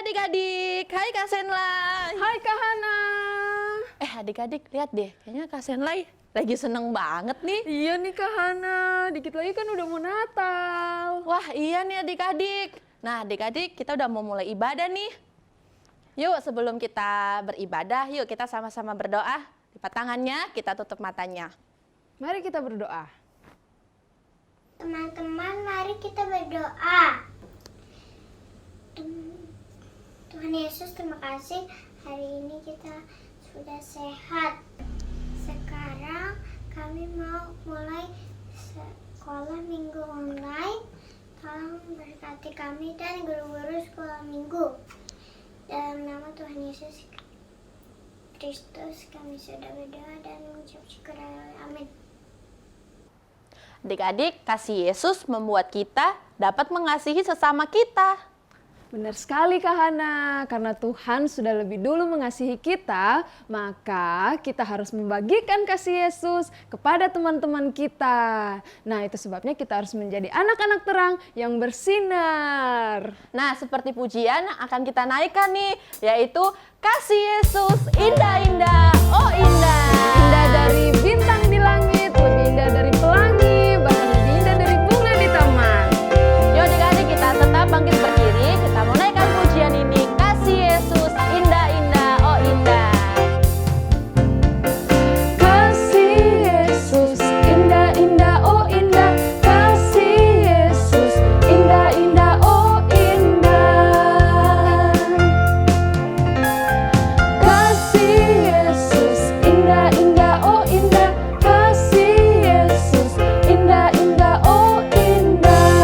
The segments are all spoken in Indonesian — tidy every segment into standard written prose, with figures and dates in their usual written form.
adik-adik, hai Kak Senlai. Hai Kak Hana. Adik-adik lihat deh, kayaknya Kak Senlai lagi seneng banget nih. Iya nih Kak Hana, dikit lagi kan udah mau Natal. Wah iya nih adik-adik. Nah adik-adik kita udah mau mulai ibadah nih. Yuk sebelum kita beribadah, yuk kita sama-sama berdoa. Lipat tangannya, kita tutup matanya. Mari kita berdoa. Teman-teman, mari kita berdoa. Tuhan Yesus, terima kasih hari ini kita sudah sehat. Sekarang kami mau mulai sekolah minggu online. Tolong berkati kami dan guru-guru sekolah minggu. Dalam nama Tuhan Yesus Kristus kami sudah berdoa dan mengucap syukur. Amin. Adik-adik, kasih Yesus membuat kita dapat mengasihi sesama kita. Benar sekali Kak Hana, karena Tuhan sudah lebih dulu mengasihi kita, maka kita harus membagikan kasih Yesus kepada teman-teman kita. Nah itu sebabnya kita harus menjadi anak-anak terang yang bersinar. Nah seperti pujian yang akan kita naikkan nih, yaitu kasih Yesus indah-indah, oh indah. Indah dari bintang di langit, lebih indah dari pelangi, bahkan lebih indah dari bunga di taman. Yuk adik-adik kita tetap bangkit berdiri, kita mau naikkan pujian ini. Kasih Yesus indah-indah, oh indah. Kasih Yesus indah-indah, oh indah. Kasih Yesus indah-indah, oh indah. Kasih Yesus indah-indah, oh indah. Kasih Yesus indah-indah, oh indah.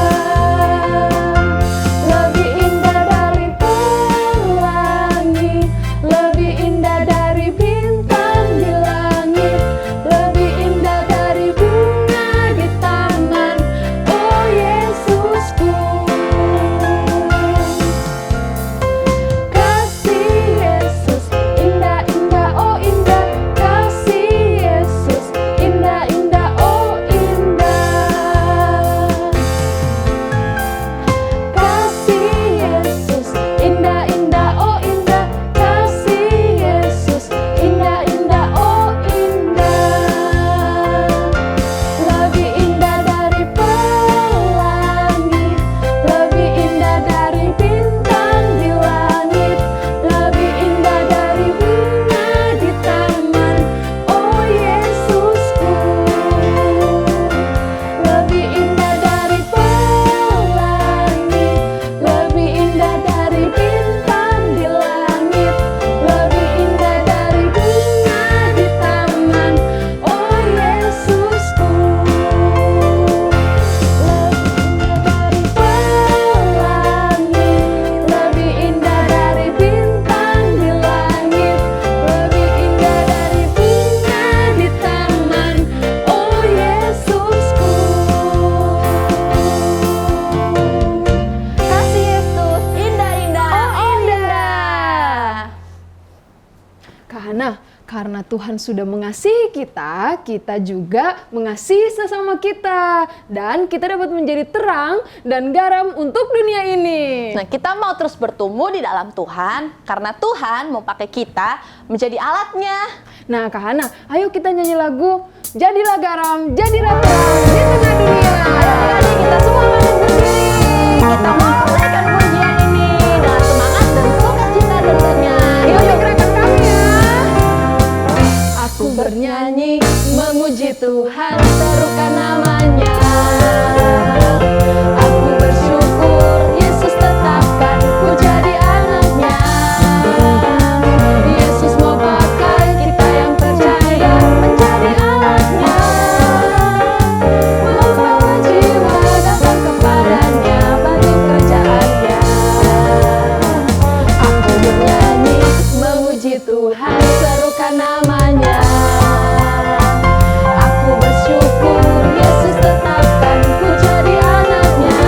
Lebih indah dari pelangi, lebih indah dari bintang di langit, lebih indah dari bunga di taman, oh Yesusku. Kasih Yesus indah-indah, oh indah. Kasih Yesus indah-indah, oh indah. Kasih Yesus indah-indah, oh indah. Kasih Yesus indah-indah, oh indah. Lebih indah dari pelangi, lebih indah dari bintang di langit, lebih indah dari bunga di taman, oh Yesusku. Lebih indah dari pelangi, lebih indah dari bintang di langit, lebih indah dari bunga di taman, oh Yesusku. Lebih indah dari pelangi, lebih indah dari bintang di langit, lebih indah dari bunga di taman, oh Yesusku. Kasih Yesus indah-indah, oh indah. Kak Hana, karena Tuhan sudah mengasihi kita, kita juga mengasihi sesama kita. Dan kita dapat menjadi terang dan garam untuk dunia ini. Nah kita mau terus bertumbuh di dalam Tuhan, karena Tuhan mau pakai kita menjadi alatnya. Nah Kak Hana, ayo kita nyanyi lagu Jadilah Garam, Jadilah Terang di Tengah Dunia. Adik-adik kita semua bangkit berdiri. Kita mau naikkan pujian ini dengan semangat dan sukacita tentunya. Yuk gerakan kami ya. Aku bernyanyi memuji Tuhan, serukan namanya. Aku bersyukur Yesus tetapkan ku jadi anaknya. Yesus mau pakai kita yang percaya menjadi anaknya. Membawa jiwa datang kepadanya, bantu kerjaannya. Aku bernyanyi memuji Tuhan, serukan namanya. Aku bersyukur Yesus tetapkan ku jadi anaknya.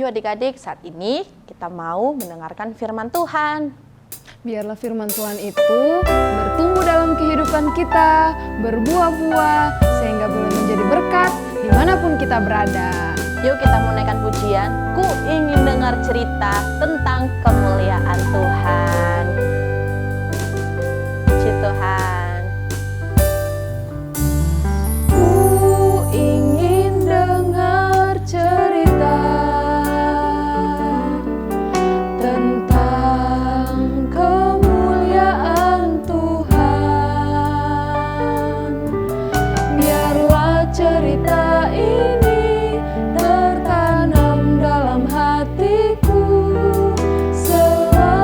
Yuk adik-adik, saat ini kita mau mendengarkan firman Tuhan. Biarlah firman Tuhan itu bertumbuh dalam kehidupan kita, berbuah-buah, sehingga boleh menjadi berkat dimanapun kita berada. Yuk kita menaikkan pujian, ku ingin dengar cerita tentang kemuliaan Tuhan. Puji Tuhan. Ku ingin dengar cerita tentang kemuliaan Tuhan. Biarlah cerita ini tertanam dalam hatiku selamanya.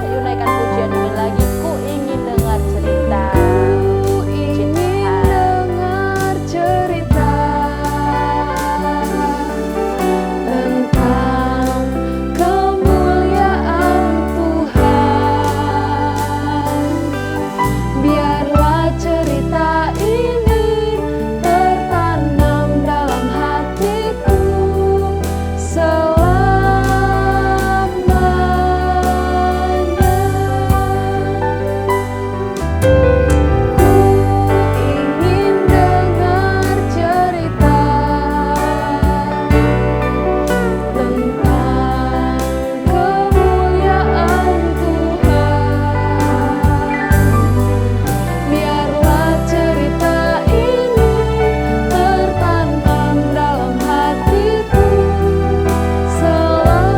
Yuk naikkan pujian ini lagi, ku ingin dengar cerita. Ku ingin dengar cerita tentang kemuliaan Tuhan. Biarlah cerita ini tertanam dalam hatiku selamanya. Ku ingin dengar cerita tentang kemuliaan Tuhan. Biarlah cerita ini tertanam dalam hatiku selamanya.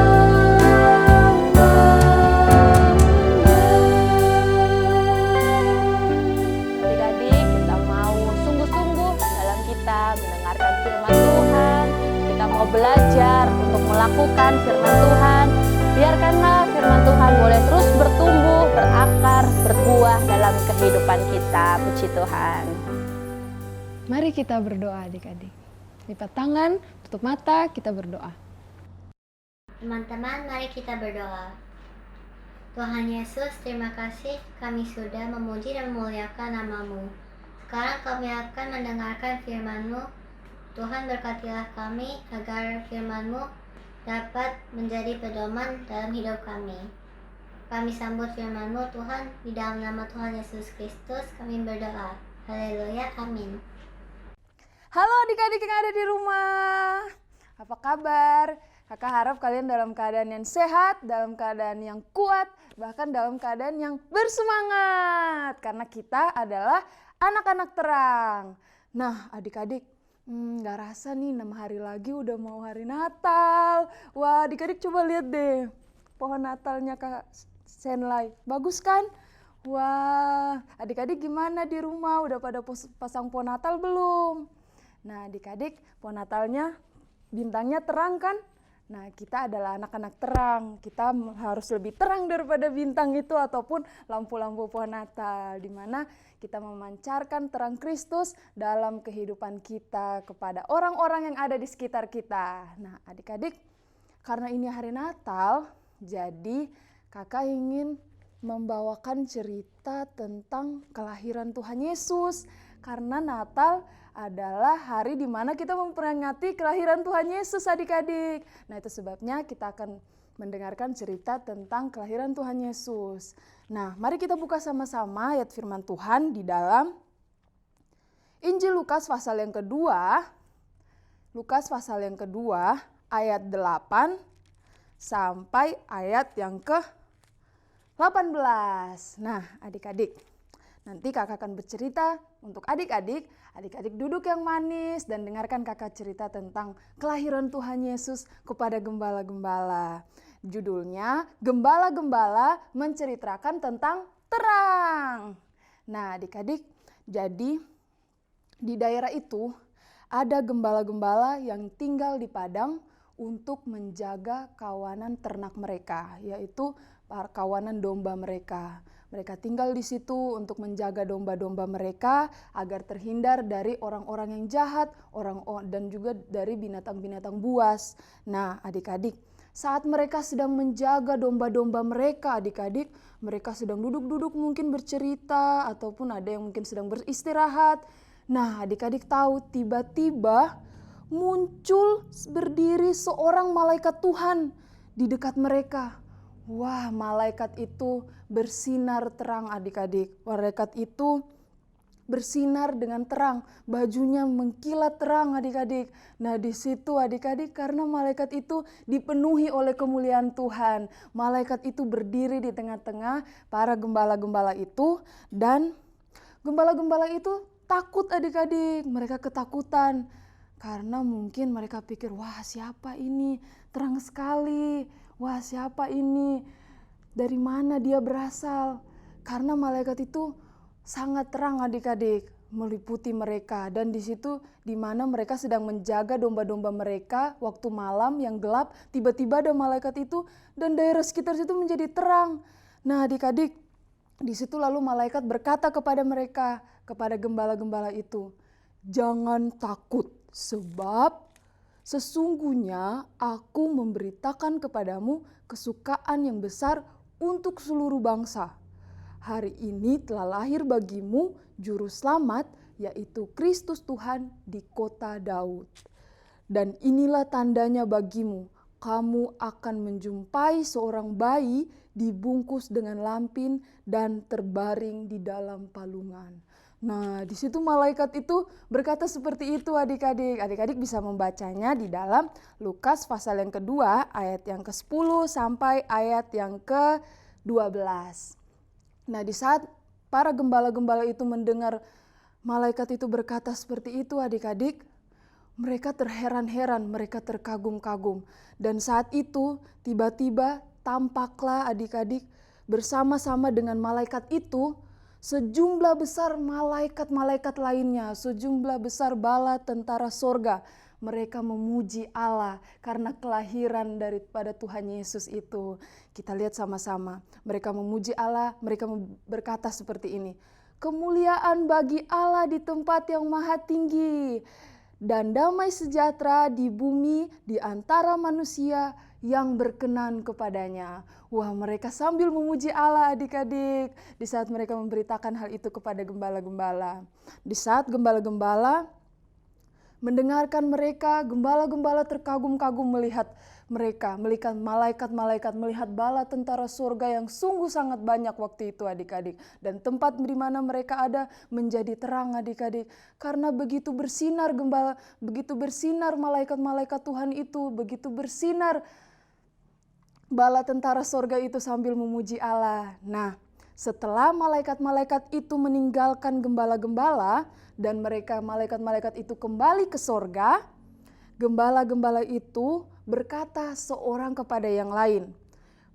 Adik-adik, kita mau sungguh-sungguh dalam kita mendengarkan firman Tuhan. Kita mau belajar untuk melakukan firman Tuhan. Biarkanlah firman Tuhan boleh terus bertumbuh, berakar, berbuah dalam kehidupan kita. Puji Tuhan. Mari kita berdoa adik-adik. Lipat tangan, tutup mata, kita berdoa. Teman-teman, mari kita berdoa. Tuhan Yesus, terima kasih kami sudah memuji dan memuliakan nama-Mu. Sekarang kami akan mendengarkan firman-Mu. Tuhan berkatilah kami agar firman-Mu dapat menjadi pedoman dalam hidup kami. Kami sambut firman-Mu Tuhan, di dalam nama Tuhan Yesus Kristus kami berdoa. Haleluya, amin. Halo adik-adik yang ada di rumah. Apa kabar? Kakak harap kalian dalam keadaan yang sehat, dalam keadaan yang kuat, bahkan dalam keadaan yang bersemangat. Karena kita adalah anak-anak terang. Nah adik-adik, gak rasa nih 6 hari lagi udah mau hari Natal. Wah adik-adik coba lihat deh. Pohon Natalnya Kak Senlai. Bagus kan? Wah adik-adik gimana di rumah? Udah pada pasang pohon Natal belum? Nah adik-adik, pohon Natalnya bintangnya terang kan? Nah kita adalah anak-anak terang, kita harus lebih terang daripada bintang itu ataupun lampu-lampu pohon Natal, di mana kita memancarkan terang Kristus dalam kehidupan kita kepada orang-orang yang ada di sekitar kita. Nah adik-adik, karena ini hari Natal, jadi kakak ingin membawakan cerita tentang kelahiran Tuhan Yesus. Karena Natal adalah hari di mana kita memperingati kelahiran Tuhan Yesus adik-adik. Nah itu sebabnya kita akan mendengarkan cerita tentang kelahiran Tuhan Yesus. Nah mari kita buka sama-sama ayat firman Tuhan di dalam Injil Lukas pasal yang kedua. Lukas pasal yang kedua ayat 8 sampai ayat yang ke-18. Nah adik-adik, nanti kakak akan bercerita untuk adik-adik. Adik-adik duduk yang manis dan dengarkan kakak cerita tentang kelahiran Tuhan Yesus kepada gembala-gembala. Judulnya, Gembala-Gembala Menceritakan Tentang Terang. Nah adik-adik, jadi di daerah itu ada gembala-gembala yang tinggal di padang untuk menjaga kawanan ternak mereka, yaitu kawanan domba mereka. Mereka tinggal di situ untuk menjaga domba-domba mereka agar terhindar dari orang-orang yang jahat, dan juga dari binatang-binatang buas. Nah, adik-adik, saat mereka sedang menjaga domba-domba mereka, adik-adik, mereka sedang duduk-duduk mungkin bercerita ataupun ada yang mungkin sedang beristirahat. Nah, adik-adik tahu tiba-tiba muncul berdiri seorang malaikat Tuhan di dekat mereka. Wah, malaikat itu bersinar terang adik-adik. Malaikat itu bersinar dengan terang, bajunya mengkilat terang adik-adik. Nah di situ adik-adik, karena malaikat itu dipenuhi oleh kemuliaan Tuhan. Malaikat itu berdiri di tengah-tengah para gembala-gembala itu, dan gembala-gembala itu takut adik-adik. Mereka ketakutan karena mungkin mereka pikir, wah siapa ini? Terang sekali. Wah siapa ini? Dari mana dia berasal? Karena malaikat itu sangat terang adik-adik, meliputi mereka. Dan di situ di mana mereka sedang menjaga domba-domba mereka waktu malam yang gelap, tiba-tiba ada malaikat itu dan daerah sekitar situ menjadi terang. Nah adik-adik, di situ lalu malaikat berkata kepada mereka, kepada gembala-gembala itu, jangan takut, sebab sesungguhnya aku memberitakan kepadamu kesukaan yang besar untuk seluruh bangsa. Hari ini telah lahir bagimu juru selamat, yaitu Kristus Tuhan di kota Daud. Dan inilah tandanya bagimu, kamu akan menjumpai seorang bayi dibungkus dengan lampin dan terbaring di dalam palungan. Nah, di situ malaikat itu berkata seperti itu adik-adik. Adik-adik bisa membacanya di dalam Lukas pasal yang kedua, ayat yang ke-10 sampai ayat yang ke-12. Nah, di saat para gembala-gembala itu mendengar malaikat itu berkata seperti itu adik-adik, mereka terheran-heran, mereka terkagum-kagum. Dan saat itu tiba-tiba tampaklah adik-adik bersama-sama dengan malaikat itu sejumlah besar malaikat-malaikat lainnya, sejumlah besar bala tentara sorga. Mereka memuji Allah karena kelahiran daripada Tuhan Yesus itu. Kita lihat sama-sama. Mereka memuji Allah, mereka berkata seperti ini. Kemuliaan bagi Allah di tempat yang maha tinggi, dan damai sejahtera di bumi di antara manusia yang berkenan kepadanya. Wah, mereka sambil memuji Allah adik-adik di saat mereka memberitakan hal itu kepada gembala-gembala. Di saat gembala-gembala mendengarkan mereka, gembala-gembala terkagum-kagum melihat mereka, melihat malaikat-malaikat, melihat bala tentara surga yang sungguh sangat banyak waktu itu adik-adik. Dan tempat di mana mereka ada menjadi terang adik-adik. Karena begitu bersinar gembala, begitu bersinar malaikat-malaikat Tuhan itu, begitu bersinar bala tentara surga itu sambil memuji Allah. Nah, setelah malaikat-malaikat itu meninggalkan gembala-gembala dan mereka malaikat-malaikat itu kembali ke sorga, gembala-gembala itu berkata seorang kepada yang lain,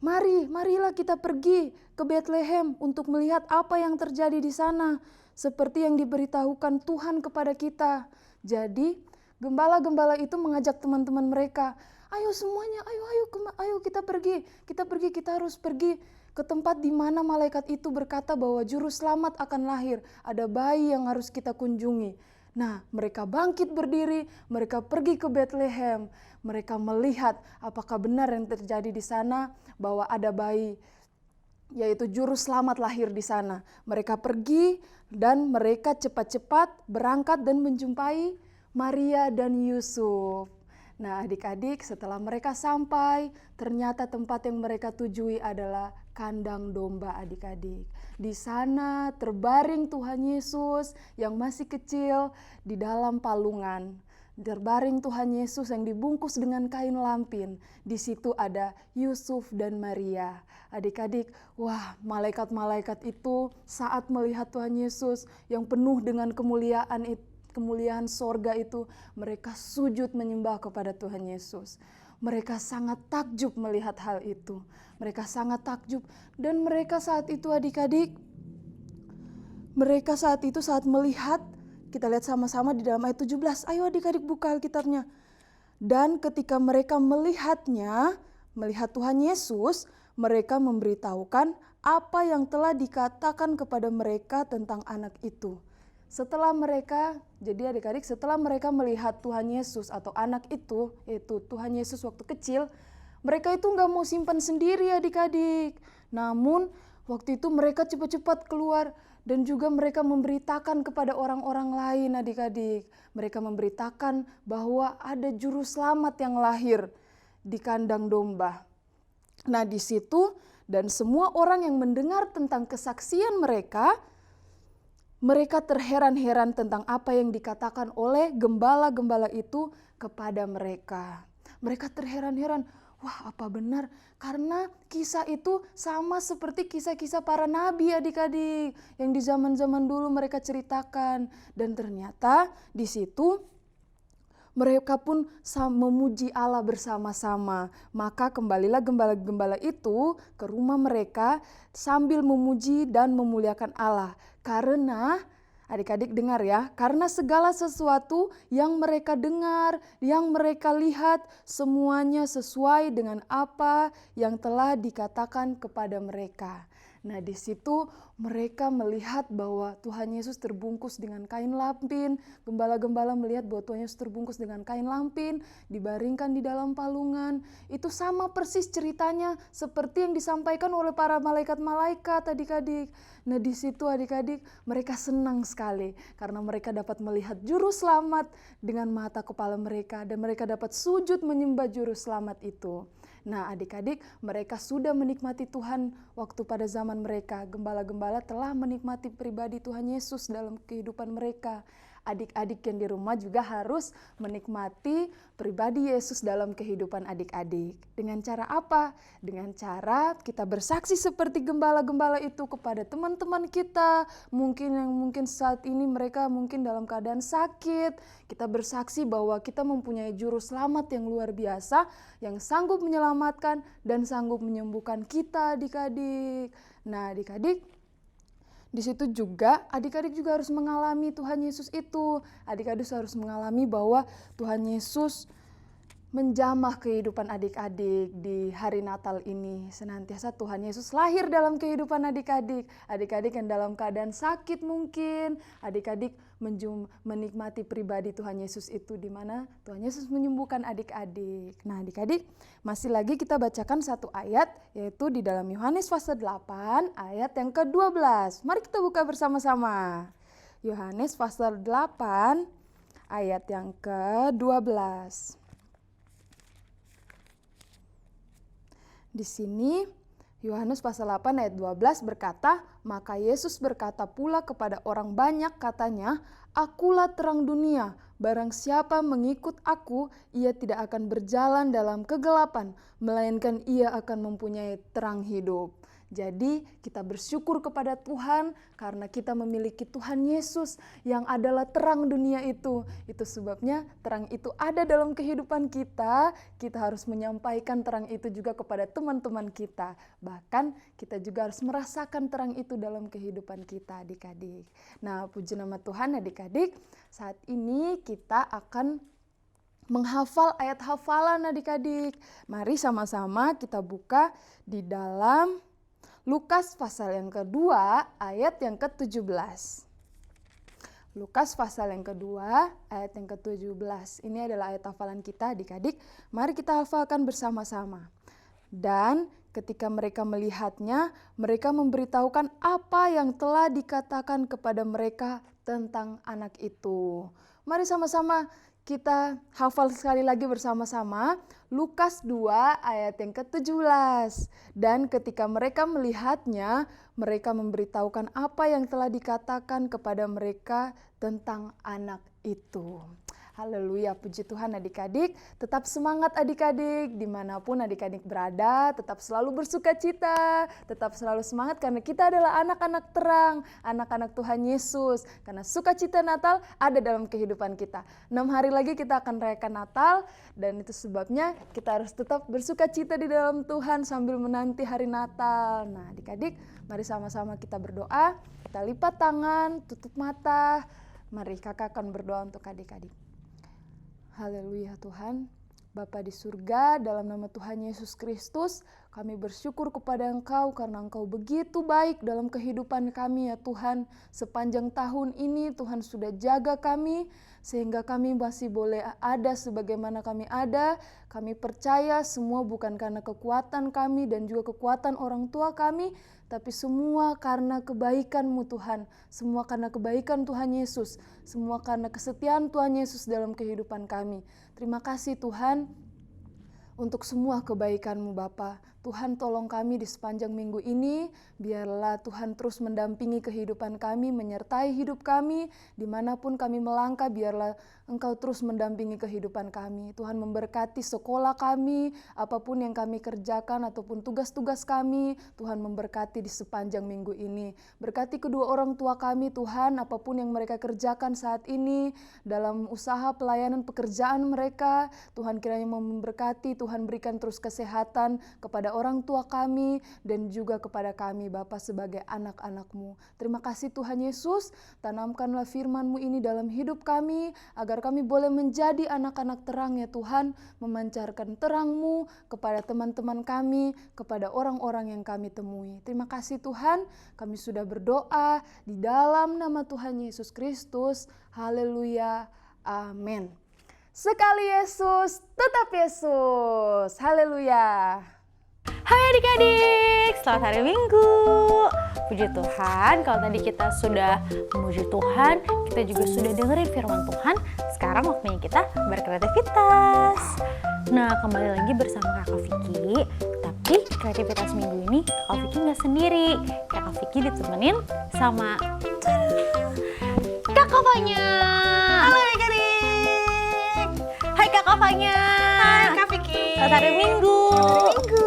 marilah kita pergi ke Betlehem untuk melihat apa yang terjadi di sana, seperti yang diberitahukan Tuhan kepada kita. Jadi gembala-gembala itu mengajak teman-teman mereka, ayo semuanya, ayo kita pergi, kita harus pergi ke tempat di mana malaikat itu berkata bahwa juru selamat akan lahir, ada bayi yang harus kita kunjungi. Nah, mereka bangkit berdiri, mereka pergi ke Betlehem, mereka melihat apakah benar yang terjadi di sana, bahwa ada bayi, yaitu juru selamat lahir di sana. Mereka pergi dan mereka cepat-cepat berangkat dan menjumpai Maria dan Yusuf. Nah, adik-adik, setelah mereka sampai, ternyata tempat yang mereka tujui adalah kandang domba adik-adik. Di sana terbaring Tuhan Yesus yang masih kecil di dalam palungan. Terbaring Tuhan Yesus yang dibungkus dengan kain lampin. Di situ ada Yusuf dan Maria. Adik-adik, wah, malaikat-malaikat itu saat melihat Tuhan Yesus yang penuh dengan kemuliaan sorga itu, mereka sujud menyembah kepada Tuhan Yesus. Mereka sangat takjub melihat hal itu. Mereka sangat takjub. Dan mereka saat itu adik-adik, mereka saat itu saat melihat, kita lihat sama-sama di dalam ayat 17. Ayo adik-adik buka Alkitabnya. Dan ketika mereka melihatnya, melihat Tuhan Yesus, mereka memberitahukan apa yang telah dikatakan kepada mereka tentang anak itu. Setelah mereka, jadi adik-adik, setelah mereka melihat Tuhan Yesus atau anak itu, yaitu Tuhan Yesus waktu kecil, mereka itu nggak mau simpan sendiri adik-adik. Namun waktu itu mereka cepat-cepat keluar Dan juga mereka memberitakan kepada orang-orang lain adik-adik. Mereka memberitakan bahwa ada juru selamat yang lahir di kandang domba. Nah di situ dan semua orang yang mendengar tentang kesaksian mereka terheran-heran tentang apa yang dikatakan oleh gembala-gembala itu kepada mereka. Mereka terheran-heran, wah apa benar? Karena kisah itu sama seperti kisah-kisah para nabi adik-adik yang di zaman-zaman dulu mereka ceritakan. Dan ternyata di situ mereka pun memuji Allah bersama-sama. Maka kembalilah gembala-gembala itu ke rumah mereka sambil memuji dan memuliakan Allah. Karena, adik-adik dengar ya, karena segala sesuatu yang mereka dengar, yang mereka lihat, semuanya sesuai dengan apa yang telah dikatakan kepada mereka. Nah di situ mereka melihat bahwa Tuhan Yesus terbungkus dengan kain lampin. Gembala-gembala melihat bahwa Tuhan Yesus terbungkus dengan kain lampin, dibaringkan di dalam palungan. Itu sama persis ceritanya seperti yang disampaikan oleh para malaikat-malaikat adik-adik. Nah di situ adik-adik mereka senang sekali karena mereka dapat melihat juru selamat dengan mata kepala mereka dan mereka dapat sujud menyembah juru selamat itu. Nah adik-adik mereka sudah menikmati Tuhan waktu pada zaman mereka. Gembala-gembala telah menikmati pribadi Tuhan Yesus dalam kehidupan mereka. Adik-adik yang di rumah juga harus menikmati pribadi Yesus dalam kehidupan adik-adik. Dengan cara apa? Dengan cara kita bersaksi seperti gembala-gembala itu kepada teman-teman kita. Mungkin saat ini mereka mungkin dalam keadaan sakit. Kita bersaksi bahwa kita mempunyai juru selamat yang luar biasa, yang sanggup menyelamatkan dan sanggup menyembuhkan kita adik-adik. Nah adik-adik, di situ juga adik-adik juga harus mengalami Tuhan Yesus itu. Adik-adik harus mengalami bahwa Tuhan Yesus menjamah kehidupan adik-adik di hari Natal ini. Senantiasa Tuhan Yesus lahir dalam kehidupan adik-adik. Adik-adik yang dalam keadaan sakit mungkin, adik-adik menikmati pribadi Tuhan Yesus itu di mana Tuhan Yesus menyembuhkan adik-adik. Nah adik-adik, masih lagi kita bacakan satu ayat yaitu di dalam Yohanes pasal 8 ayat yang ke-12. Mari kita buka bersama-sama. Yohanes pasal 8 ayat yang ke-12. Di sini Yohanes pasal 8 ayat 12 berkata, maka Yesus berkata pula kepada orang banyak katanya, akulah terang dunia, barang siapa mengikut aku, ia tidak akan berjalan dalam kegelapan, melainkan ia akan mempunyai terang hidup. Jadi kita bersyukur kepada Tuhan karena kita memiliki Tuhan Yesus yang adalah terang dunia itu. Itu sebabnya terang itu ada dalam kehidupan kita. Kita harus menyampaikan terang itu juga kepada teman-teman kita. Bahkan kita juga harus merasakan terang itu dalam kehidupan kita adik-adik. Nah puji nama Tuhan adik-adik, saat ini kita akan menghafal ayat hafalan adik-adik. Mari sama-sama kita buka di dalam Lukas pasal yang kedua ayat yang ke-17. Lukas pasal yang kedua ayat yang ke-17. Ini adalah ayat hafalan kita adik-adik. Mari kita hafalkan bersama-sama. Dan ketika mereka melihatnya, mereka memberitahukan apa yang telah dikatakan kepada mereka tentang anak itu. Mari sama-sama kita hafal sekali lagi bersama-sama Lukas 2 ayat yang ke-17. Dan ketika mereka melihatnya, mereka memberitahukan apa yang telah dikatakan kepada mereka tentang anak itu. Haleluya, puji Tuhan adik-adik. Tetap semangat adik-adik, dimanapun adik-adik berada, tetap selalu bersuka cita, tetap selalu semangat karena kita adalah anak-anak terang, anak-anak Tuhan Yesus. Karena sukacita Natal ada dalam kehidupan kita. 6 hari lagi kita akan rayakan Natal dan itu sebabnya kita harus tetap bersuka cita di dalam Tuhan sambil menanti hari Natal. Nah adik-adik, mari sama-sama kita berdoa, kita lipat tangan, tutup mata. Mari kakak akan berdoa untuk adik-adik. Haleluya Tuhan, Bapa di surga, dalam nama Tuhan Yesus Kristus, Kami bersyukur kepada Engkau karena Engkau begitu baik dalam kehidupan kami ya Tuhan. Sepanjang tahun ini Tuhan sudah jaga kami sehingga kami masih boleh ada sebagaimana kami ada. Kami percaya semua bukan karena kekuatan kami dan juga kekuatan orang tua kami, tapi semua karena kebaikan-Mu Tuhan. Semua karena kebaikan Tuhan Yesus. Semua karena kesetiaan Tuhan Yesus dalam kehidupan kami. Terima kasih Tuhan untuk semua kebaikan-Mu Bapa. Tuhan tolong kami di sepanjang minggu ini, biarlah Tuhan terus mendampingi kehidupan kami, menyertai hidup kami, dimanapun kami melangkah, biarlah Engkau terus mendampingi kehidupan kami. Tuhan memberkati sekolah kami, apapun yang kami kerjakan ataupun tugas-tugas kami, Tuhan memberkati di sepanjang minggu ini. Berkati kedua orang tua kami Tuhan, apapun yang mereka kerjakan saat ini, dalam usaha pelayanan pekerjaan mereka, Tuhan kiranya memberkati, Tuhan berikan terus kesehatan kepada orang tua kami dan juga kepada kami Bapa sebagai anak-anak-Mu. Terima kasih Tuhan Yesus, tanamkanlah firman-Mu ini dalam hidup kami, agar kami boleh menjadi anak-anak terang ya Tuhan, memancarkan terang-Mu kepada teman-teman kami, kepada orang-orang yang kami temui. Terima kasih Tuhan, kami sudah berdoa di dalam nama Tuhan Yesus Kristus. Haleluya, amin. Sekali Yesus, tetap Yesus. Haleluya. Hai adik-adik, selamat hari Minggu. Puji Tuhan, kalau tadi kita sudah memuji Tuhan, kita juga sudah dengerin firman Tuhan. Sekarang waktunya kita berkreativitas. Nah, kembali lagi bersama Kakak Vicky. Tapi kreativitas minggu ini Kakak Vicky nggak sendiri. Kakak Vicky ditemenin sama Kakak Fanya. Halo adik-adik. Hai Kakak Fanya. Hai Kak Vicky. Selamat hari Minggu. Minggu.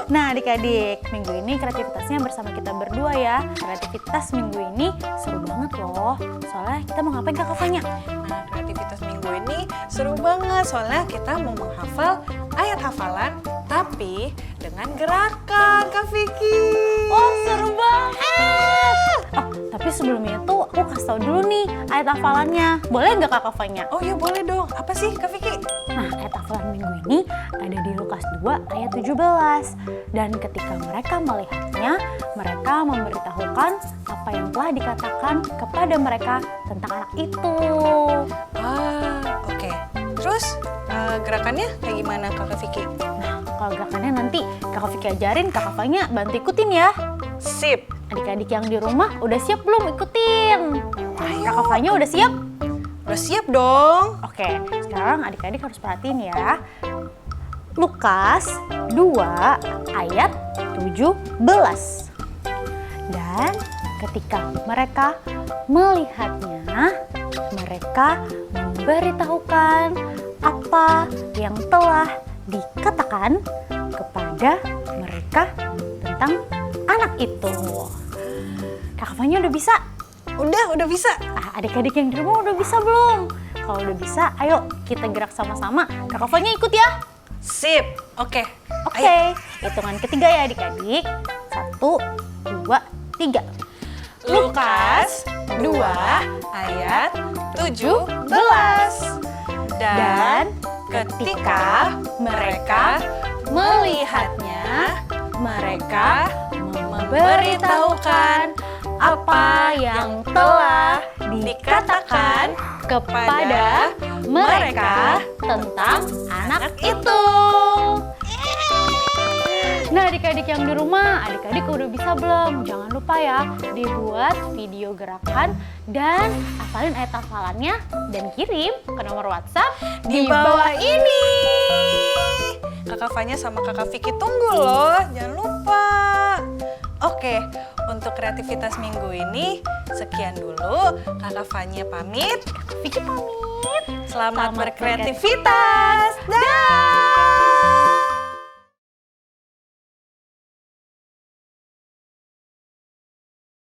Nah adik-adik, minggu ini kreativitasnya bersama kita berdua ya. Kreativitas minggu ini seru banget loh. Soalnya kita mau ngapain Kakak Fanya? Nah, kreativitas minggu ini seru banget soalnya kita mau menghafal ayat hafalan tapi dengan gerakan Kak Vicky. Oh seru banget! Oh, tapi sebelumnya itu aku kasih tau dulu nih ayat hafalannya. Boleh nggak Kakak Fanya? Oh ya boleh dong. Apa sih Kak Vicky? Nah, ayat hafalan minggu ini ada di Lukas 2 ayat 17. Dan ketika mereka melihatnya, mereka memberitahukan apa yang telah dikatakan kepada mereka tentang anak itu. Oke. Terus gerakannya kayak gimana Kak Vicky? Nah, kalau gerakannya nanti Kakak Vicky ajarin, Kakak Fanya bantu ikutin ya. Sip. Adik-adik yang di rumah udah siap belum ikutin? Kakak Fanya udah siap? Udah siap dong. Oke, sekarang adik-adik harus perhatiin ya. Lukas 2 ayat 17. Dan ketika mereka melihatnya, mereka memberitahukan apa yang telah dikatakan kepada mereka tentang anak itu. Kakak Fanya udah bisa? Udah bisa. Adik-adik yang di rumah udah bisa belum? Kalau udah bisa, ayo kita gerak sama-sama. Kakak Fanya ikut ya. Sip. Oke. Oke, hitungan ketiga ya adik-adik. 1, 2, 3. Lukas 2 ayat 17. Dan ketika mereka melihatnya, mereka memberitahukan apa yang telah dikatakan kepada mereka tentang anak itu. Nah adik-adik yang di rumah, adik-adik udah bisa belum? Jangan lupa ya, dibuat video gerakan dan hafalin ayat hafalannya dan kirim ke nomor WhatsApp di bawah ini. Kakak Fanya sama Kakak Vicky tunggu loh, jangan lupa. Oke, untuk kreativitas minggu ini sekian dulu. Kakak Fanya pamit, Vicky pamit. Selamat berkreativitas. Dah.